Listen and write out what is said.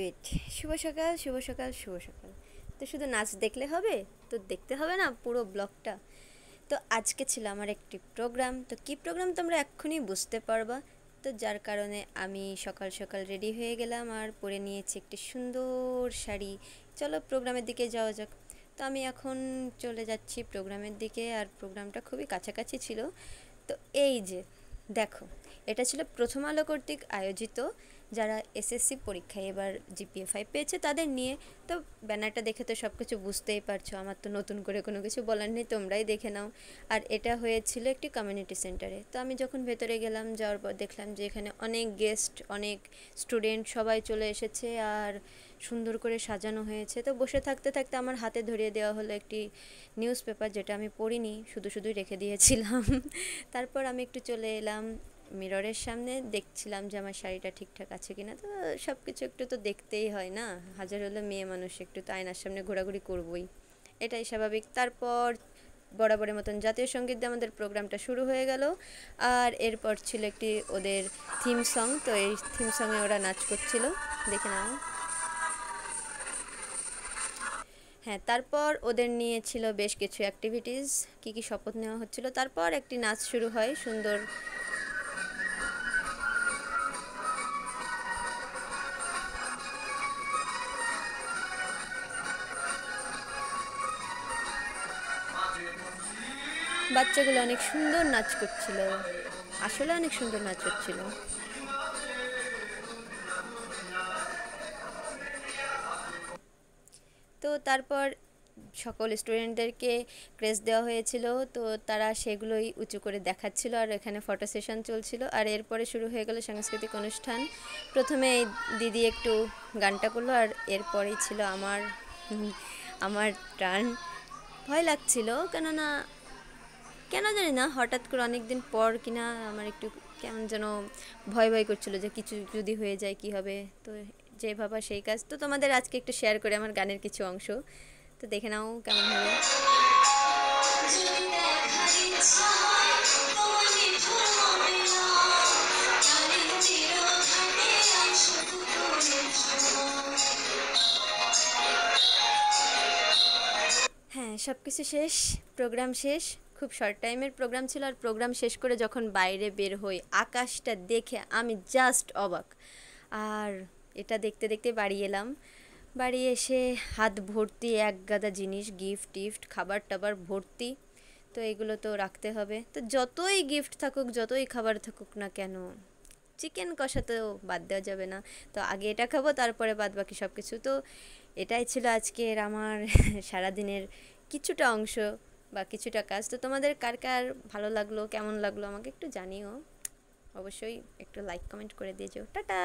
Wait শুভ সকাল শুভ সকাল শুভ সকাল। তো শুধু নাচ দেখলে হবে? তো দেখতে হবে না পুরো ব্লগটা। তো আজকে ছিল আমার একটি প্রোগ্রাম, তো কী প্রোগ্রাম তোমরা এক্ষুনি বুঝতে পারবা। তো যার কারণে আমি সকাল সকাল রেডি হয়ে গেলাম আর পরে নিয়েছি একটি সুন্দর শাড়ি। চলো প্রোগ্রামের দিকে যাওয়া যাক। তো আমি এখন চলে যাচ্ছি প্রোগ্রামের দিকে, আর প্রোগ্রামটা খুবই কাছাকাছি ছিল। তো এই যে দেখো, এটা ছিল প্রথম আলো কর্তৃক আয়োজিত, যারা এসএসসি পরীক্ষায় এবার জিপিএ 5 পেয়েছে তাদের নিয়ে। তো ব্যানারটা দেখে তো সব কিছু বুঝতেই পারছো, আমার তো নতুন করে কোনো কিছু বলার নেই, তোমরাই দেখে নাও। আর এটা হয়েছিল একটি কমিউনিটি সেন্টারে। তো আমি যখন ভেতরে গেলাম, যাওয়ার পর দেখলাম যে এখানে অনেক গেস্ট, অনেক স্টুডেন্ট সবাই চলে এসেছে আর সুন্দর করে সাজানো হয়েছে। তো বসে থাকতে থাকতে আমার হাতে ধরিয়ে দেওয়া হলো একটি নিউজ পেপার, যেটা আমি পড়িনি, শুধুই রেখে দিয়েছিলাম। তারপর আমি একটু চলে এলাম মিররের সামনে, দেখছিলাম যে আমার শাড়িটা ঠিকঠাক আছে কিনা। তো সব কিছু একটু তো দেখতেই হয় না, হাজার হলে মেয়ে মানুষ, একটু তো আয়নার সামনে ঘোরাঘুরি করবই, এটাই স্বাভাবিক। তারপর বরাবরের মতন জাতীয় সঙ্গীত দিয়ে আমাদের প্রোগ্রামটা শুরু হয়ে গেল। আর এরপর ছিল একটি ওদের থিম সং, তো এই থিম সঙে ওরা নাচ করছিল, দেখে নাও। হ্যাঁ, তারপর ওদের নিয়ে ছিল বেশ কিছু অ্যাক্টিভিটিস, কী শপথ নেওয়া হচ্ছিল, তারপর একটি নাচ শুরু হয় সুন্দর। বাচ্চাগুলো অনেক সুন্দর নাচ করছিল, আসলে অনেক সুন্দর নাচ হচ্ছিল। তো তারপর সকল স্টুডেন্টদেরকে ক্রেস্ট দেওয়া হয়েছিল, তো তারা সেগুলোই উঁচু করে দেখাচ্ছিল, আর এখানে ফটো সেশন চলছিল। আর এরপরে শুরু হয়ে গেল সাংস্কৃতিক অনুষ্ঠান। প্রথমে এই দিদি একটু গানটা করলো, আর এরপরেই ছিল আমার টার্ন। ভয় লাগছিল, কেননা কেন জানি না, হঠাৎ করে অনেক দিন পর কিনা আমার একটু কেমন যেন ভয় ভয় করছিল যে কিছু যদি হয়ে যায় কি হবে। তো যে ভাবা সেই কাজ। তো তোমাদের আজকে একটু শেয়ার করে আমার গানের কিছু অংশ, তো দেখে নাও কেমন হবে। হ্যাঁ, সব কিছু শেষ, প্রোগ্রাম শেষ। খুব শর্ট টাইমের প্রোগ্রাম ছিল, আর প্রোগ্রাম শেষ করে যখন বাইরে বের হই, আকাশটা দেখে আমি জাস্ট অবাক। আর এটা দেখতে দেখতে বাড়ি এলাম। বাড়ি এসে হাত ভর্তি এক গাদা জিনিস, গিফট টিফট, খাবার টাবার ভর্তি। তো এগুলো তো রাখতে হবে। তো যতই গিফট থাকুক, যতই খাবার থাকুক না কেন, চিকেন কষা তো বাদ দেওয়া যাবে না। তো আগে এটা খাবো, তারপরে বাদ বাকি সব কিছু। তো এটাই ছিল আজকের আমার সারাদিনের কিছুটা অংশ বা কিছুটা কাজ। তো তোমাদের কার কার ভালো লাগলো, কেমন লাগলো আমাকে একটু জানিও, অবশ্যই একটু লাইক কমেন্ট করে দিয়ে যাও। টাটা।